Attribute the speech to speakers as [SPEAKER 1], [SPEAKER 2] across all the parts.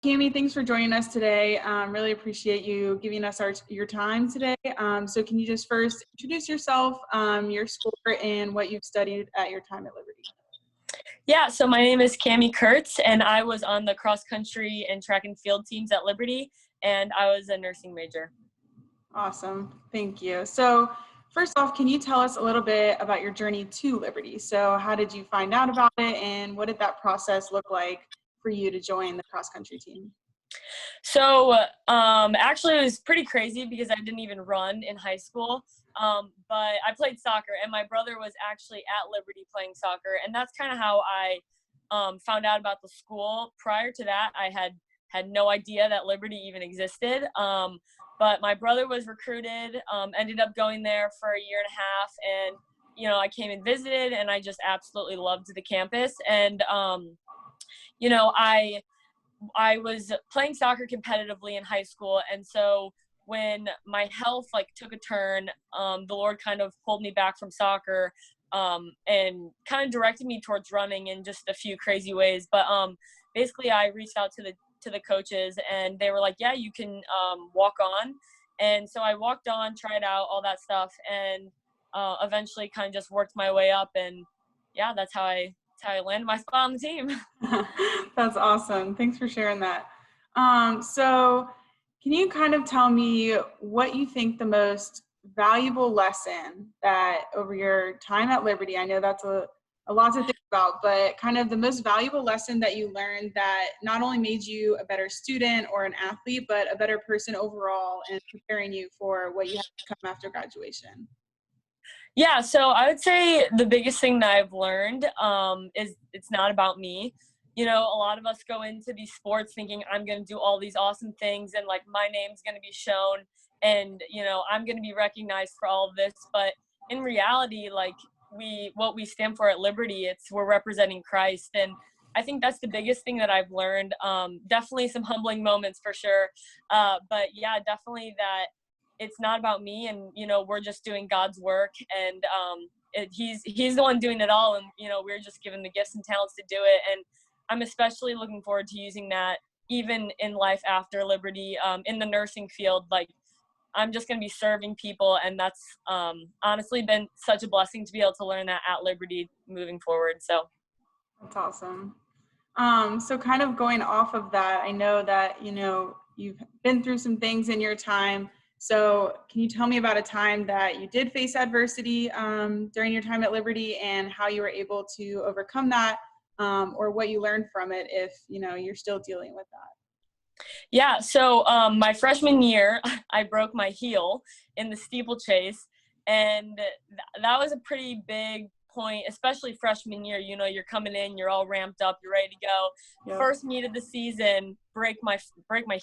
[SPEAKER 1] Kammi, thanks for joining us today. Really appreciate you giving us your time today. So can you just first introduce yourself, your score, and what you've studied at your time at Liberty?
[SPEAKER 2] Yeah, so my name is Kammi Kurtz, and I was on the cross country and track and field teams at Liberty, and I was a nursing major.
[SPEAKER 1] Awesome. Thank you. So first off, can you tell us a little bit about your journey to Liberty? So how did you find out about it, and what did that process look like for you to join the cross country team?
[SPEAKER 2] So actually it was pretty crazy because I didn't even run in high school, but I played soccer, and my brother was actually at Liberty playing soccer, and that's kind of how I found out about the school. Prior to that, I had no idea that Liberty even existed, but my brother was recruited, ended up going there for a year and a half, and I came and visited, and I just absolutely loved the campus. And I was playing soccer competitively in high school, and so when my health took a turn, the Lord kind of pulled me back from soccer, and kind of directed me towards running in just a few crazy ways. But basically, I reached out to the coaches, and they were like, "Yeah, you can walk on." And so I walked on, tried out all that stuff, and eventually kind of just worked my way up. And yeah, that's how I landed my spot on the team.
[SPEAKER 1] That's awesome. Thanks for sharing that. So can you kind of tell me what you think the most valuable lesson that over your time at Liberty, I know that's a lot to think about, but kind of the most valuable lesson that you learned that not only made you a better student or an athlete, but a better person overall and preparing you for what you have to come after graduation?
[SPEAKER 2] Yeah, so I would say the biggest thing that I've learned is it's not about me. A lot of us go into these sports thinking I'm going to do all these awesome things, and my name's going to be shown, and I'm going to be recognized for all of this. But in reality, what we stand for at Liberty, we're representing Christ. And I think that's the biggest thing that I've learned. Definitely some humbling moments for sure. But yeah, definitely that it's not about me, and we're just doing God's work, and he's the one doing it all, and we're just given the gifts and talents to do it. And I'm especially looking forward to using that even in life after Liberty, in the nursing field. I'm just going to be serving people, and that's honestly been such a blessing to be able to learn that at Liberty moving forward. So
[SPEAKER 1] that's awesome. So kind of going off of that, I know that you've been through some things in your time. So can you tell me about a time that you did face adversity during your time at Liberty, and how you were able to overcome that, or what you learned from it if you're still dealing with that?
[SPEAKER 2] Yeah, so my freshman year, I broke my heel in the steeplechase, and that was a pretty big point, especially freshman year. You're coming in, you're all ramped up, you're ready to go.
[SPEAKER 1] Yep.
[SPEAKER 2] First meet of the season, break my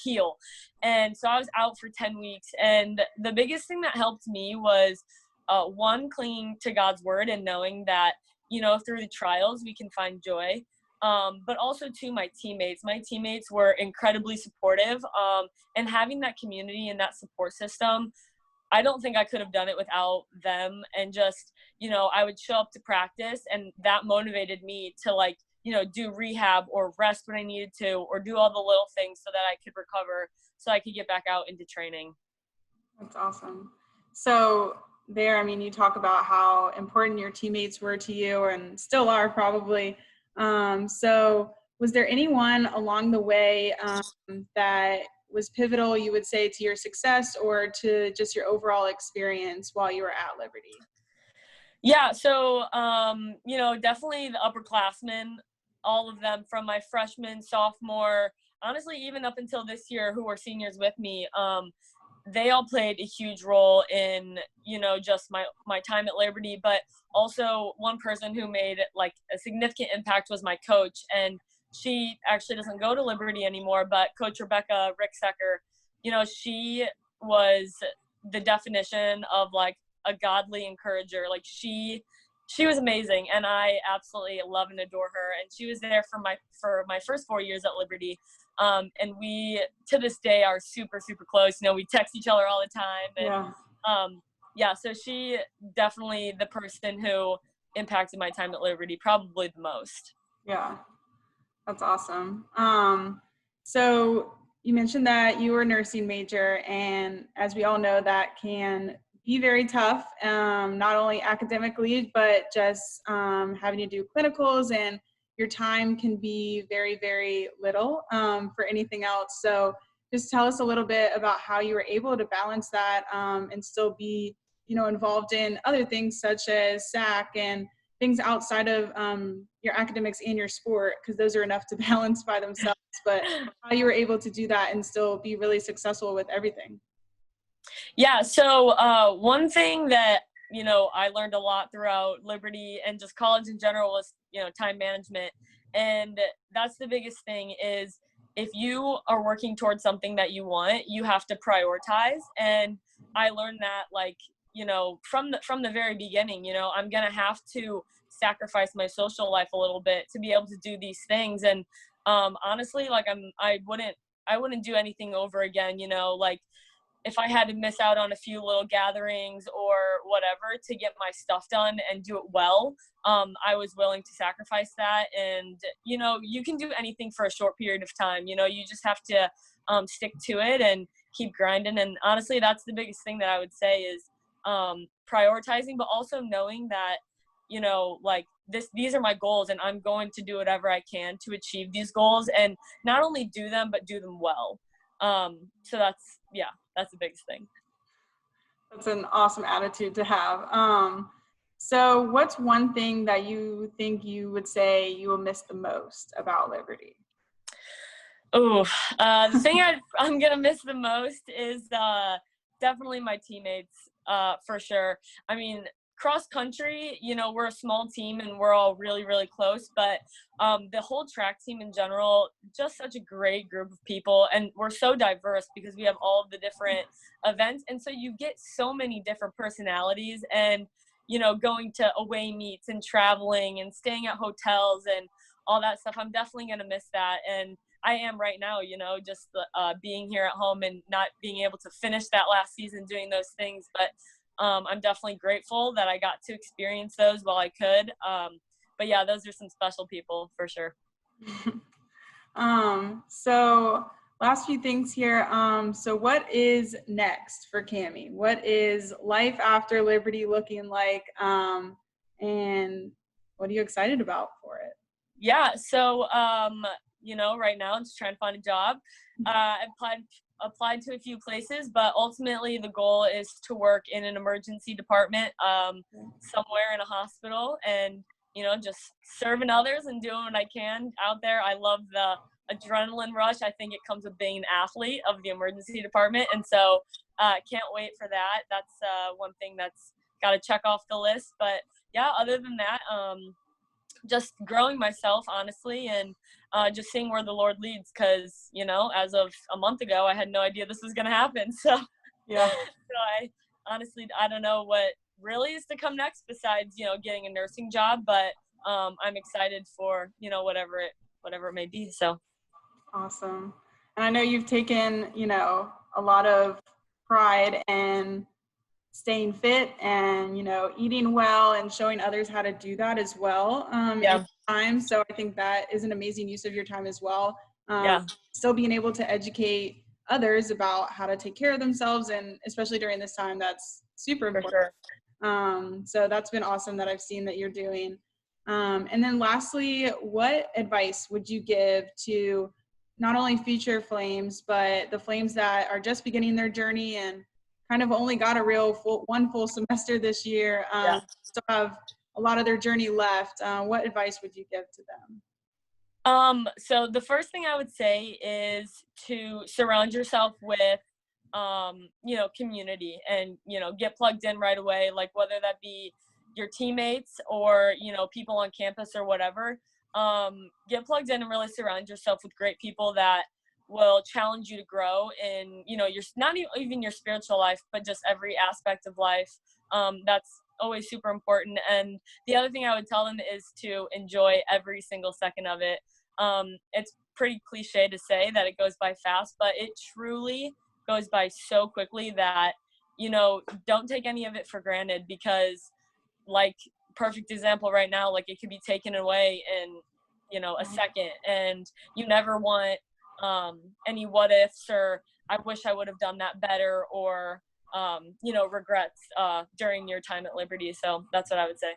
[SPEAKER 2] heel, and so I was out for 10 weeks. And the biggest thing that helped me was one, clinging to God's word and knowing that through the trials we can find joy. But also to my teammates. My teammates were incredibly supportive, and having that community and that support system, I don't think I could have done it without them. And just, I would show up to practice, and that motivated me to do rehab or rest when I needed to, or do all the little things so that I could recover, so I could get back out into training.
[SPEAKER 1] That's awesome. So you talk about how important your teammates were to you, and still are probably. So was there anyone along the way that was pivotal, you would say, to your success or to just your overall experience while you were at Liberty?
[SPEAKER 2] Yeah, so, definitely the upperclassmen, all of them from my freshman, sophomore, honestly, even up until this year, who were seniors with me, they all played a huge role in, just my time at Liberty. But also one person who made a significant impact was my coach. And she actually doesn't go to Liberty anymore, but Coach Rebecca Ricksecker, she was the definition of a godly encourager. She was amazing, and I absolutely love and adore her. And she was there for my first 4 years at Liberty. And we, to this day, are super, super close. We text each other all the time. And so she definitely the person who impacted my time at Liberty probably the most.
[SPEAKER 1] Yeah, that's awesome. So you mentioned that you were a nursing major, and as we all know, that can be very tough, not only academically, but just having to do clinicals, and your time can be very, very little for anything else. So just tell us a little bit about how you were able to balance that and still be, involved in other things such as SAC and things outside of your academics and your sport, because those are enough to balance by themselves, but how you were able to do that and still be really successful with everything.
[SPEAKER 2] Yeah, so one thing that, I learned a lot throughout Liberty and just college in general was, time management. And that's the biggest thing is if you are working towards something that you want, you have to prioritize. And I learned that from the very beginning, I'm going to have to sacrifice my social life a little bit to be able to do these things. And honestly, like I wouldn't do anything over again, like if I had to miss out on a few little gatherings or whatever to get my stuff done and do it well, I was willing to sacrifice that. And, you can do anything for a short period of time. You just have to stick to it and keep grinding. And honestly, that's the biggest thing that I would say is prioritizing, but also knowing that, these are my goals and I'm going to do whatever I can to achieve these goals and not only do them, but do them well. So that's the biggest thing.
[SPEAKER 1] That's an awesome attitude to have. So what's one thing that you think you would say you will miss the most about Liberty?
[SPEAKER 2] Oh, the thing I'm going to miss the most is definitely my teammates, for sure. I mean, cross country, we're a small team and we're all really, really close, but the whole track team in general, just such a great group of people. And we're so diverse because we have all of the different events. And so you get so many different personalities and, going to away meets and traveling and staying at hotels and all that stuff. I'm definitely going to miss that. And I am right now, just being here at home and not being able to finish that last season doing those things. But I'm definitely grateful that I got to experience those while I could. But yeah, those are some special people for sure.
[SPEAKER 1] So last few things here. So what is next for Kammi? What is life after Liberty looking like? And what are you excited about for it?
[SPEAKER 2] Yeah. So, right now I'm just trying to find a job. I applied to a few places, but ultimately the goal is to work in an emergency department somewhere in a hospital and, just serving others and doing what I can out there. I love the adrenaline rush. I think it comes with being an athlete of the emergency department. And so can't wait for that. That's one thing that's got to check off the list. But yeah, other than that, just growing myself, honestly, and just seeing where the Lord leads. Because, as of a month ago, I had no idea this was going to happen. So,
[SPEAKER 1] yeah.
[SPEAKER 2] So I don't know what really is to come next besides, getting a nursing job. But I'm excited for, whatever it may be. So.
[SPEAKER 1] Awesome. And I know you've taken, a lot of pride in staying fit and, eating well and showing others how to do that as well.
[SPEAKER 2] Yeah.
[SPEAKER 1] Time. So I think that is an amazing use of your time as well.
[SPEAKER 2] Yeah.
[SPEAKER 1] Still being able to educate others about how to take care of themselves, and especially during this time, that's super important.
[SPEAKER 2] For
[SPEAKER 1] sure. So that's been awesome that I've seen that you're doing. And then lastly, what advice would you give to not only future flames, but the flames that are just beginning their journey and kind of only got a one full semester this year, still have a lot of their journey left? What advice would you give to them?
[SPEAKER 2] So the first thing I would say is to surround yourself with, community and, get plugged in right away, like whether that be your teammates or, people on campus or whatever. Get plugged in and really surround yourself with great people that will challenge you to grow in, your, not even your spiritual life, but just every aspect of life. That's always super important. And the other thing I would tell them is to enjoy every single second of it. It's pretty cliche to say that it goes by fast, but it truly goes by so quickly that, don't take any of it for granted, because like perfect example right now, like it could be taken away in, a second, and you never want any what ifs or I wish I would have done that better, or regrets during your time at Liberty. So that's what I would say.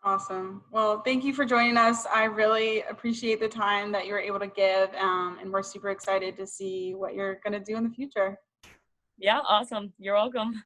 [SPEAKER 1] Awesome. Well, thank you for joining us. I really appreciate the time that you were able to give, and we're super excited to see what you're going to do in the future.
[SPEAKER 2] Yeah, awesome. You're welcome.